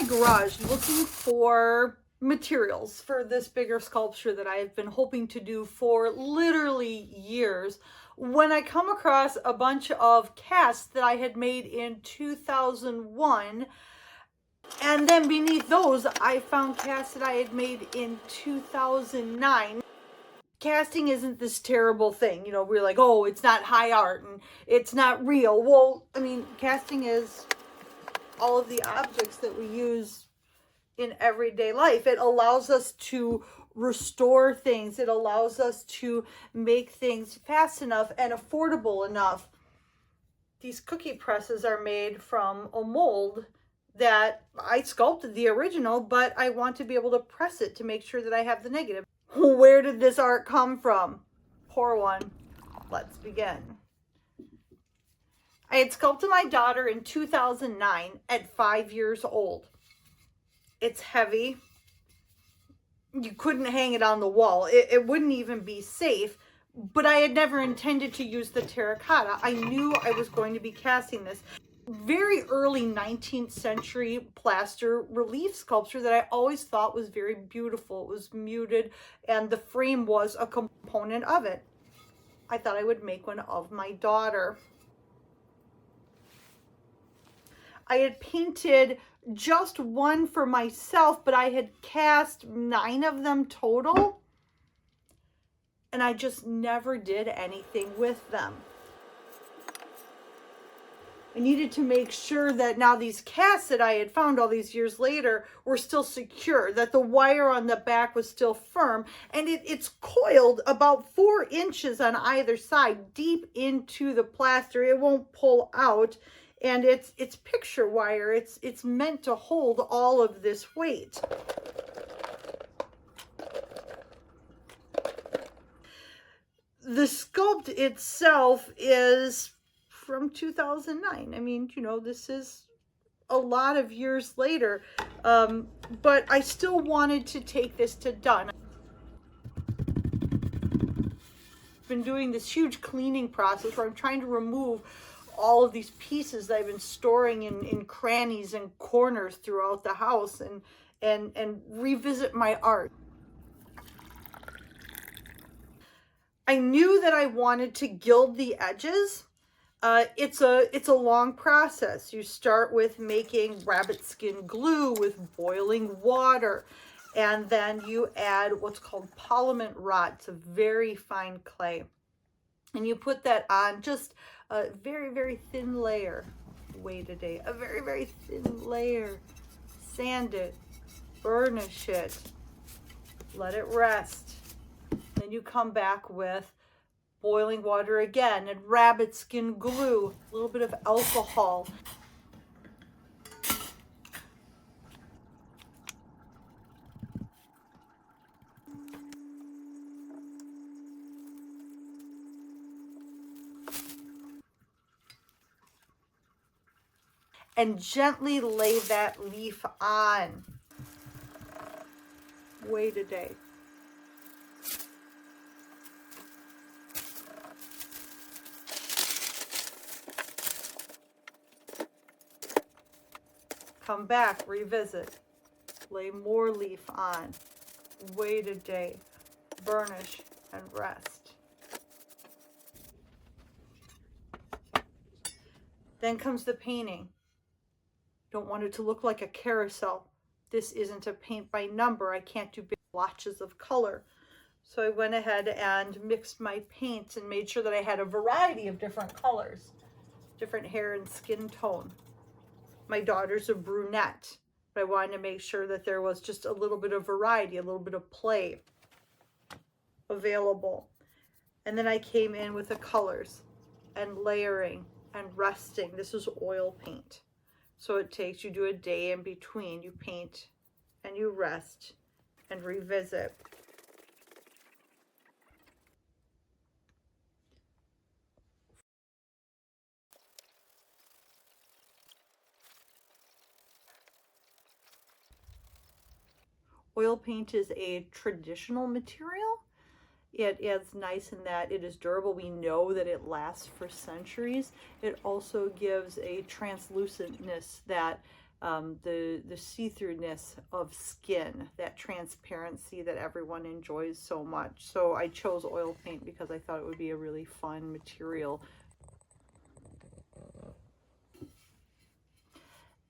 garage looking for materials for this bigger sculpture that I've been hoping to do for literally years, when I come across a bunch of casts that I had made in 2001. And then beneath those, I found casts that I had made in 2009. Casting isn't this terrible thing. You know, we're like, oh, it's not high art and it's not real. Well, I mean, casting is all of the objects that we use in everyday life. It allows us to restore things. It allows us to make things fast enough and affordable enough. These cookie presses are made from a mold that I sculpted the original, but I want to be able to press it to make sure that I have the negative. Where did this art come from? Pour one. Let's begin. I had sculpted my daughter in 2009 at 5 years old. It's heavy. You couldn't hang it on the wall. It wouldn't even be safe, but I had never intended to use the terracotta. I knew I was going to be casting this. Very early 19th century plaster relief sculpture that I always thought was very beautiful. It was muted and the frame was a component of it. I thought I would make one of my daughter. I had painted just one for myself, but I had cast 9 of them total, and I just never did anything with them. I needed to make sure that now these casts that I had found all these years later were still secure, that the wire on the back was still firm, and it's coiled about 4 inches on either side deep into the plaster. It won't pull out, and it's picture wire. It's meant to hold all of this weight. The sculpt itself is from 2009. I mean, you know, this is a lot of years later, but I still wanted to take this to done. I've been doing this huge cleaning process where I'm trying to remove all of these pieces that I've been storing in crannies and corners throughout the house, and revisit my art. I knew that I wanted to gild the edges. It's a long process. You start with making rabbit skin glue with boiling water, and then you add what's called poliment rot. It's a very fine clay, and you put that on just a very, very thin layer. Wait a day, a very, very thin layer. Sand it, burnish it, let it rest. Then you come back with boiling water again and rabbit skin glue, a little bit of alcohol. And gently lay that leaf on. Wait a day. Come back, revisit, lay more leaf on, wait a day, burnish and rest. Then comes the painting. Don't want it to look like a carousel. This isn't a paint by number. I can't do big blotches of color. So I went ahead and mixed my paints and made sure that I had a variety of different colors, different hair and skin tone. My daughter's a brunette, but I wanted to make sure that there was just a little bit of variety, a little bit of play available. And then I came in with the colors and layering and resting. This is oil paint. So it takes, you do a day in between. You paint and you rest and revisit. Oil paint is a traditional material. It is nice in that it is durable. We know that it lasts for centuries. It also gives a translucentness that the see-throughness of skin, that transparency that everyone enjoys so much. So I chose oil paint because I thought it would be a really fun material.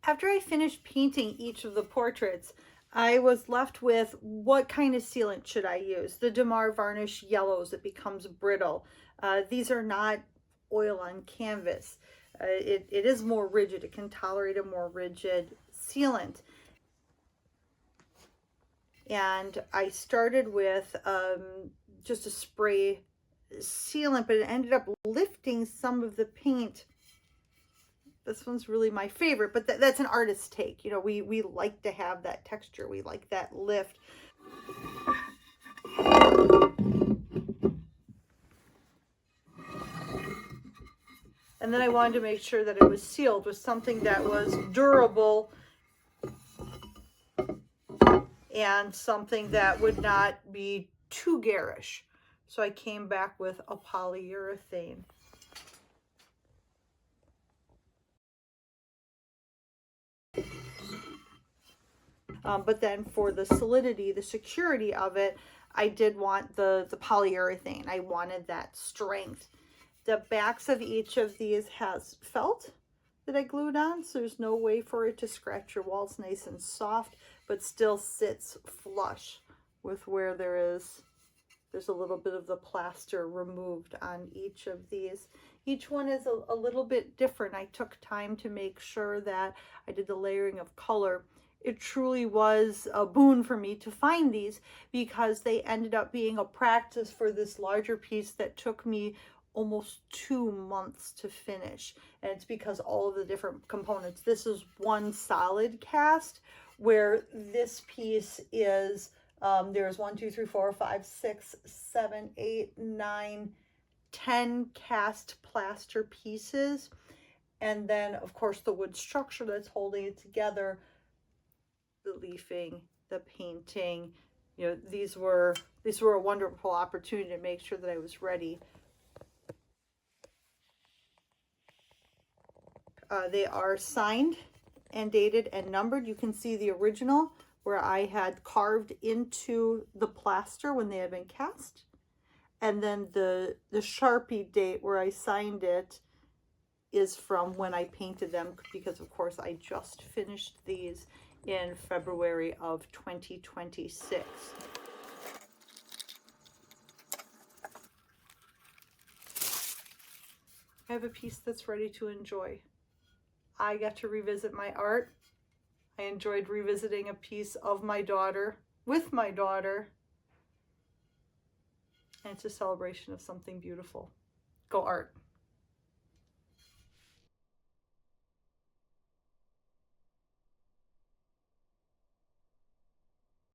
After I finished painting each of the portraits, I was left with what kind of sealant should I use. The Damar varnish yellows, it becomes brittle. These are not oil on canvas. It is more rigid. It can tolerate a more rigid sealant. And I started with just a spray sealant, but it ended up lifting some of the paint. This one's really my favorite, but that's an artist's take. You know, we like to have that texture. We like that lift. And then I wanted to make sure that it was sealed with something that was durable and something that would not be too garish. So I came back with a polyurethane. But then for the solidity, the security of it, I did want the polyurethane. I wanted that strength. The backs of each of these has felt that I glued on, so there's no way for it to scratch your walls. Nice and soft, but still sits flush with where there's a little bit of the plaster removed on each of these. Each one is a little bit different. I took time to make sure that I did the layering of color. It truly was a boon for me to find these because they ended up being a practice for this larger piece that took me almost 2 months to finish. And it's because all of the different components. This is one solid cast, where this piece is there's 1, 2, 3, 4, 5, 6, 7, 8, 9, 10 cast plaster pieces, and then of course the wood structure that's holding it together, the leafing, the painting. You know, these were a wonderful opportunity to make sure that I was ready. They are signed and dated and numbered. You can see the original where I had carved into the plaster when they had been cast, and then the Sharpie date where I signed it is from when I painted them, because of course I just finished these in February of 2026. I have a piece that's ready to enjoy. I got to revisit my art. I enjoyed revisiting a piece of my daughter with my daughter. And it's a celebration of something beautiful. Go art.